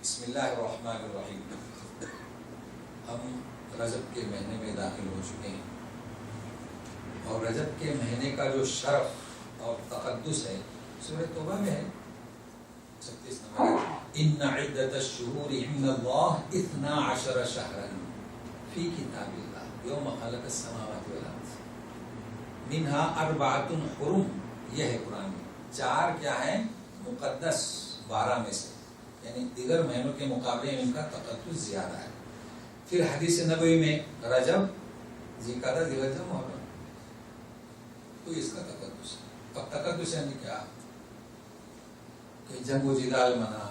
بسم اللہ الرحمن الرحیم. ہم رجب کے مہینے میں داخل ہو چکے ہیں اور رجب کے مہینے کا جو شرف اور تقدس ہے سورہ توبہ میں ہے 36 نمبر. ان عدت الشہور عند اللہ 12 شہرا فی کتاب اللہ یوم خلق السماوات والارض منها 4 حرم. یہ ہے قرآن میں 4 کیا ہیں مقدس 12 میں سے، یعنی دیگر مہینوں کے مقابلے ان کا تقدس زیادہ ہے. پھر حدیث نبوی میں رجب، ذوالقعدہ، ذوالحجہ، محرم، تو اس کا تقدس ہے. اب تقدس یعنی کیا کہ جنگ و جدال منع،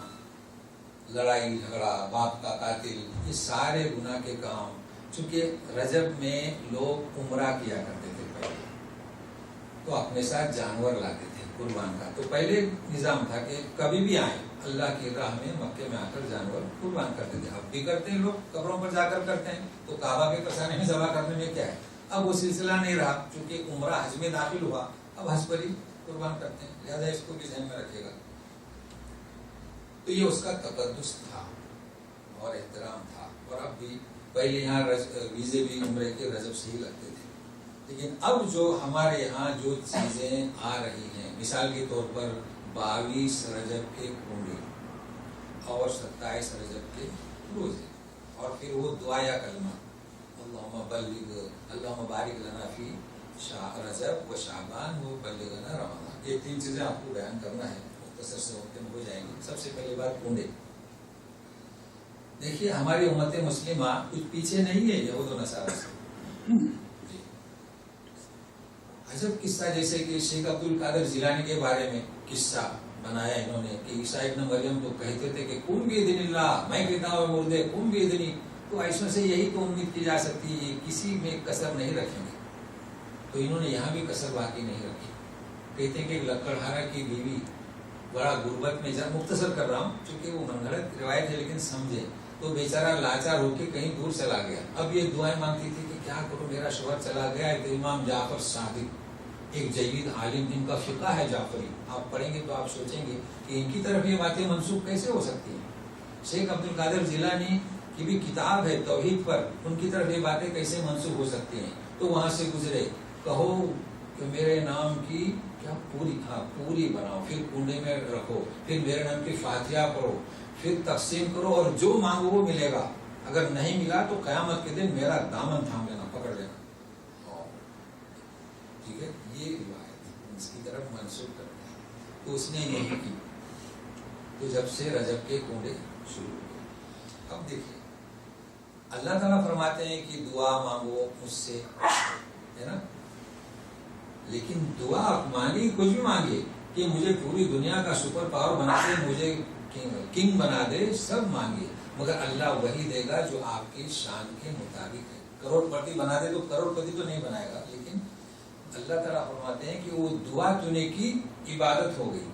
لڑائی جھگڑا، باپ کا قاتل، یہ سارے گناہ کے کام. چونکہ رجب میں لوگ عمرہ کیا کرتے تھے پہلے، تو اپنے ساتھ جانور لاتے تھے قربان کا. تو پہلے نظام تھا کہ کبھی بھی آئیں اللہ کی راہ میں مکے میں آ کر جانور قربان کرتے تھے. اب بھی کرتے ہیں لوگ، قبروں پر جا کر کرتے ہیں. تو کعبہ کے کسانے میں ذبح کرنے میں کیا ہے؟ اب وہ سلسلہ نہیں رہا، چونکہ عمرہ حج میں داخل ہوا، اب حج پر ہی قربان کرتے ہیں. لہٰذا اس کو بھی ذہن میں رکھے گا. تو یہ اس کا تقدس تھا اور احترام تھا. اور اب بھی پہلے یہاں ویزے بھی عمرے کے رجب سے ہی لگتے تھے. لیکن اب جو ہمارے یہاں جو چیزیں آ رہی ہیں، مثال کے طور پر 22 رجب کے کنڈے اور 27 رجب کے روزے، اور پھر وہ دعا یا کلمہ اللہم بارک لنا فی رجب و شعبان و بلغنا رمضان. یہ 3 چیزیں آپ کو بیان کرنا ہے، مختصر سے وقت میں ہو جائیں گی. سب سے پہلے بات کنڈے. دیکھیے ہماری امت مسلمہ کچھ پیچھے نہیں ہے یہود و نصارہ سے. عجب قصہ، جیسے کہ شیخ عبد القادر جیلانی کے بارے میں قصہ بنایا انہوں نے کہ عیسیٰ ابن مریم تو کہتے تھے کہ کن باذن اللہ، میں کہتا ہوں مردے کن باذنی. تو ایسوں سے یہی تو امید کی جا سکتی ہے، کسی میں کسر نہیں رکھیں گے. تو انہوں نے یہاں بھی کسر باقی نہیں رکھی. کہتے ہیں کہ ایک لکڑہارا کی بیوی بڑا غربت میں مختصر کر رہا ہوں چونکہ وہ منگڑت روایت ہے لیکن سمجھے، تو بیچارہ لاچار ہو کے کہیں دور چلا گیا. اب یہ دعائیں مانگتی تھی کہ کیا کروں، میرا شوہر چلا گیا ہے. تو امام جعفر صادق ایک جدید عالم جن کا فقہ ہے جعفری، آپ پڑھیں گے تو آپ سوچیں گے کہ ان کی طرف یہ باتیں منسوخ کیسے ہو سکتی ہیں. شیخ عبد القادر جیلانی کی بھی کتاب ہے توحید پر، ان کی طرف یہ باتیں کیسے منسوخ ہو سکتی ہیں. تو وہاں سے گزرے، کہو کہ میرے نام کی کیا پوری بناؤ، پھر کنڈے میں رکھو، پھر میرے نام کی فاتحہ پڑھو، پھر تقسیم کرو اور جو مانگو وہ ملے گا. اگر نہیں ملا تو قیامت کے دن میرا دامن تھام لینا، پکڑ لینا. ٹھیک ہے، یہ روایت اس کی طرف منسوخ کرتے ہیں. تو اس نے نہیں کی. تو جب سے رجب کے کنڈے شروع ہوئے. اب دیکھیے اللہ تعالیٰ فرماتے ہیں کہ دعا مانگو مجھ سے، ہے نا. لیکن دعا مانگی کچھ بھی مانگے کہ مجھے پوری دنیا کا سپر پاور بنا دے، مجھے کنگ بنا دے، سب مانگے، مگر اللہ وہی دے گا جو آپ کی شان کے مطابق ہے. کروڑ پتی بنا دے تو کروڑ پتی تو نہیں بنائے گا، لیکن اللہ تعالیٰ فرماتے ہیں کہ وہ دعا تو نے کی، عبادت ہو گئی.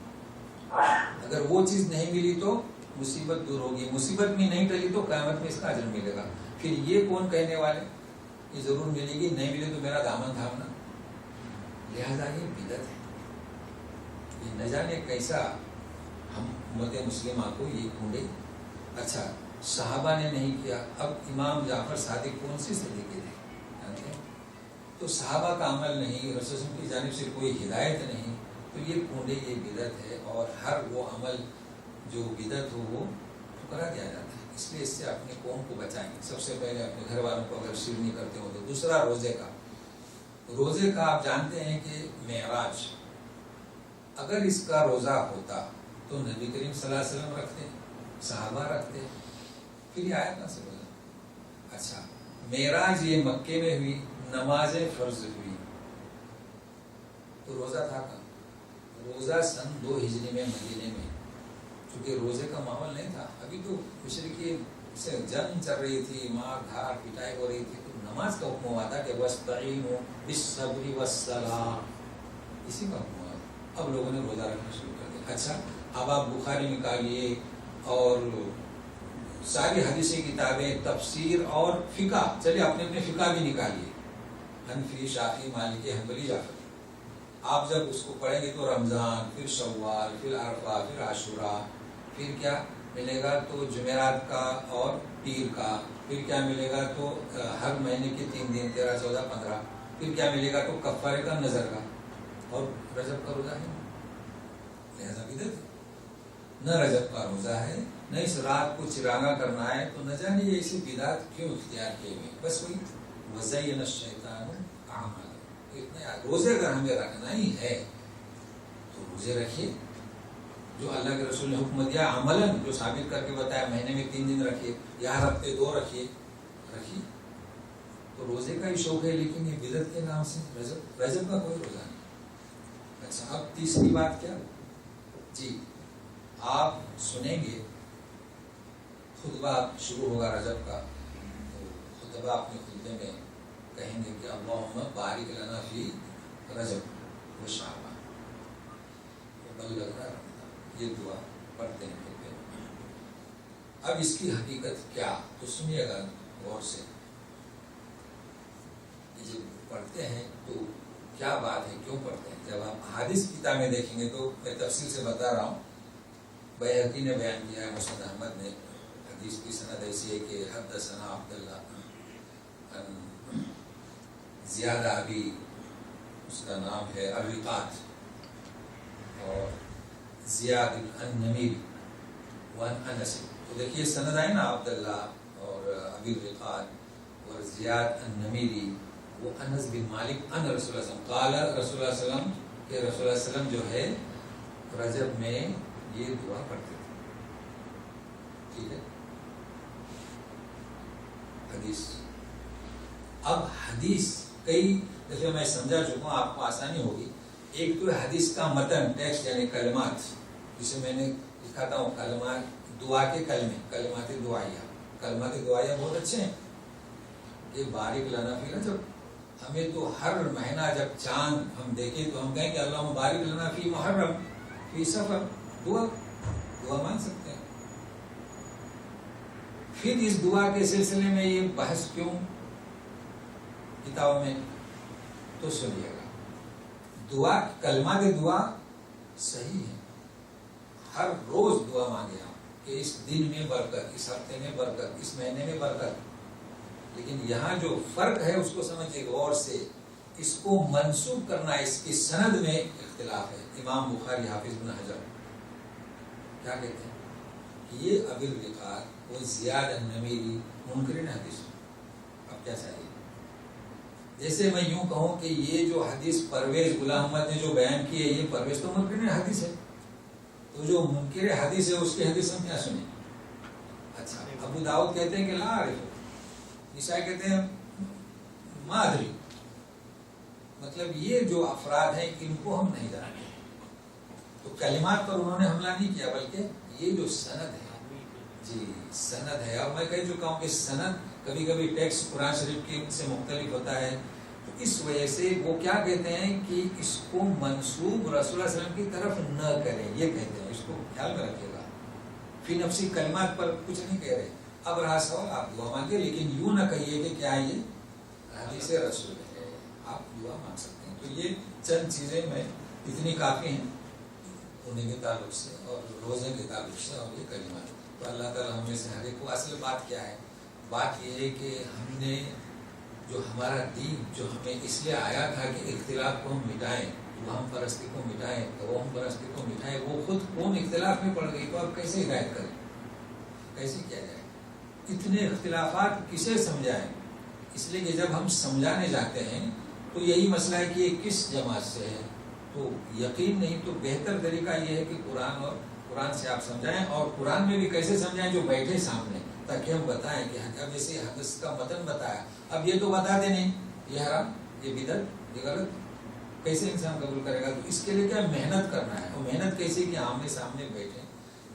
اگر وہ چیز نہیں ملی تو مصیبت دور ہوگی، مصیبت میں نہیں ٹلی تو قیامت میں اس کا اجر ملے گا. پھر یہ کون کہنے والے کہ ضرور ملے گی، نہیں ملے تو میرا دامن تھامنا. لہذا یہ بدعت ہے. یہ نہ جانے کیسا ہم امت مسلمہ کو یہ کنڈے. اچھا صحابہ نے نہیں کیا، اب امام جعفر صادق کون سی صدی کے تھے جانتے ہیں؟ تو صحابہ کا عمل نہیں، رسول کی جانب سے کوئی ہدایت نہیں. تو یہ کنڈے یہ بدعت ہے، اور ہر وہ عمل جو بدعت ہو وہ ٹھکرا دیا جاتا ہے. اس لیے اس سے اپنی قوم کو بچائیں. سب سے پہلے اپنے گھر والوں کو اگر شیرنی کرتے ہو تو. دوسرا روزے کا آپ جانتے ہیں کہ معراج، اگر اس کا روزہ ہوتا تو نبی کریم صلی اللہ علیہ وسلم رکھتے، صحابہ رکھتے، پھر یہ آیت نہ سے روزہ. اچھا معراج یہ مکے میں ہوئی، نماز فرض ہوئی، تو روزہ تھا کہاں؟ روزہ سن 2 ہجری میں مدینے میں، چونکہ روزے کا ماحول نہیں تھا. ابھی تو مشرکین سے جنگ چل رہی تھی، مار دھاڑ پٹائی ہو رہی تھی. تو نماز کا حکم ہوا تھا کہ وَاسْتَعِینُوا بِالصَّبْرِ وَالصَّلَاةِ، اسی کا حکم ہوا. اب لوگوں نے روزہ رکھنا شروع کر دیا. اچھا اب آپ بخاری نکالیے اور ساری حدیثی کتابیں، تفسیر اور فقہ، چلیے اپنے اپنے فقہ بھی نکالیے، حنفی، شافعی، مالکی، حنبلی، جعفری. آپ جب اس کو پڑھیں گے تو رمضان، پھر شوال، پھر عرفہ، پھر عاشورہ، پھر کیا ملے گا تو جمعرات کا اور پیر کا. پھر کیا ملے گا تو ہر مہینے کے 3 دن 13 14 15. پھر کیا ملے گا تو کفارے کا نظر کا اور رجب کا روزہ ہے. لہذا بدعت نہ رجب کا روزہ ہے نہ اس رات کو چراغا کرنا ہے. تو نہ جانے یہ ایسی بدعت کیوں اختیار کیے ہوئے. بس وہی وزین الشیطان اعمالہ. اتنا روزے اگر ہمیں رکھنا ہی ہے تو روزے رکھیے جو اللہ کے رسول نے حکم دیا عملاً, جو ثابت کر کے بتایا. مہینے میں 3 دن رکھیے یا ہر ہفتے 2 رکھیے. تو روزے کا ہی شوق ہے, لیکن یہ بدعت کے نام سے رجب کا کوئی روزہ نہیں. اچھا, اب تیسری بات کیا جی, آپ سنیں گے خطبہ شروع ہوگا رجب کا, تو خطبہ اپنے خطبے میں کہیں گے کہ اللہم بارک لنا فی رجب و شعبان و بلغنا رمضان. یہ دعا پڑھتے ہیں خطبے میں. اب اس کی حقیقت کیا, تو سنیے گا غور سے. جب پڑھتے ہیں تو کیا بات ہے, کیوں پڑھتے ہیں. جب آپ حدیث کتاب میں دیکھیں گے تو میں تفصیل سے بتا رہا ہوں. بیہقی نے بیان کیا ہے, مسند احمد نے. حدیث کی سند ایسی ہے کہ حدثنا عبداللہ زیاد ابی, اس کا نام ہے الرقات, اور زیاد النمیری وان انس. تو دیکھیے سند آئے نا, عبداللہ اور ابی الرقات اور زیاد النمیری وہ انس بن مالک ان رسول اللہ صلی اللہ علیہ وسلم قال رسول اللہ صلی اللہ علیہ وسلم کہ رسول اللہ علیہ وسلم جو ہے رجب میں یہ دعا پڑھتے تھے. ٹھیک ہے, حدیث. اب حدیث کئی جیسے میں سمجھا چکا ہوں, آپ کو آسانی ہوگی. ایک تو حدیث کا متن, ٹیکسٹ یعنی کلمات, جسے میں نے لکھا تھا کلمات دعا کے کلمے, کلمات دعائیہ. کلمات دعائیہ بہت اچھے ہیں کہ بارک لنا فی رجب. ہمیں تو ہر مہینہ جب چاند ہم دیکھیں تو ہم کہیں کہ اللہم بارک لنا فی محرم فی سفر. دعا مان سکتے ہیں. پھر اس دعا کے سلسلے میں یہ بحث کیوں کتابوں میں, تو سنیے گا. دعا کلمات دعا صحیح ہے, ہر روز دعا مانگے آپ کہ اس دن میں برکت, اس ہفتے میں برکت, اس مہینے میں برکت. لیکن یہاں جو فرق ہے اس کو سمجھے غور سے. اس کو منسوب کرنا, اس کی سند میں اختلاف ہے. امام بخاری حافظ بن حجر کیا کہتے ہیں کہ یہ ابی الرقات وہ زیاد النمیری منکرین حدیث. اب کیا چاہیے, جیسے میں یوں کہوں کہ یہ جو حدیث پرویز غلام احمد نے جو بیان کی ہے, یہ پرویز تو منکرین حدیث ہے. تو جو منکر حدیث ہے اس کی حدیث ہم کیا سنیں. اچھا, ابو داؤد کہتے ہیں کہ لا عارف, عیسائی کہتے ہیں مادری. مطلب یہ جو افراد ہیں ان کو ہم نہیں جانتے. تو کلمات پر انہوں نے حملہ نہیں کیا, بلکہ یہ جو سند ہے, جی سند ہے. اور میں کہہ چکا ہوں کہ سند کبھی کبھی ٹیکسٹ قرآن شریف کے سے مختلف ہوتا ہے. تو اس وجہ سے وہ کیا کہتے ہیں کہ اس کو منسوب رسول اللہ صلی اللہ علیہ وسلم کی طرف نہ کریں, یہ کہتے ہیں. اس کو خیال میں رکھیے گا. فی نفسی کلمات پر کچھ نہیں کہہ رہے. اب رہا سوال, آپ دعا مانگے, لیکن یوں نہ کہیے کہ کیا یہ حدیث رسول ہے. آپ دعا مانگ سکتے ہیں. تو یہ چند چیزیں میں اتنی کافی ہیں انہیں کے تعلق سے اور روزے کے تعلق سے, اور یہ کلمات. تو اللہ تعالیٰ ہم میں سے ہر ایک کو. اصل بات کیا ہے, بات یہ ہے کہ ہم نے جو ہمارا دین جو ہمیں اس لیے آیا تھا کہ اختلاف کو ہم مٹائیں, وہ ہم پرستی کو مٹائیں, وہ ہم پرستی کو مٹائیں, وہ خود کون اختلاف میں پڑ گئی. تو اب کیسے ہدایت کریں, کیسے کیا جائے. اتنے اختلافات کسے سمجھائیں. اس لیے کہ جب ہم سمجھانے جاتے ہیں تو یہی مسئلہ ہے کہ یہ کس جماعت سے ہے, تو یقین نہیں. تو بہتر طریقہ یہ ہے کہ قرآن سے آپ سمجھائیں, اور قرآن میں بھی کیسے سمجھائیں, جو بیٹھے سامنے, تاکہ ہم بتائیں کہ اب جیسے حدیث کا متن بتایا, اب یہ تو بتا دیں نہیں یہ حرام, یہ بدعت, یہ غلط, کیسے انسان قبول کرے گا. تو اس کے لیے کیا محنت کرنا ہے. اور محنت کیسے کہ آمنے سامنے بیٹھیں,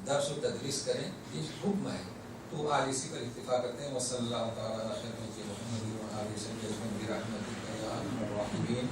درس و تدریس کریں, یہ حکم ہے. تو آج اسی پر اتفاق کرتے ہیں. وصلی اللہ تعالیٰ علیہ محمد و آلہ وصحبہ اجمعین برحمتک یا ارحم الراحمین.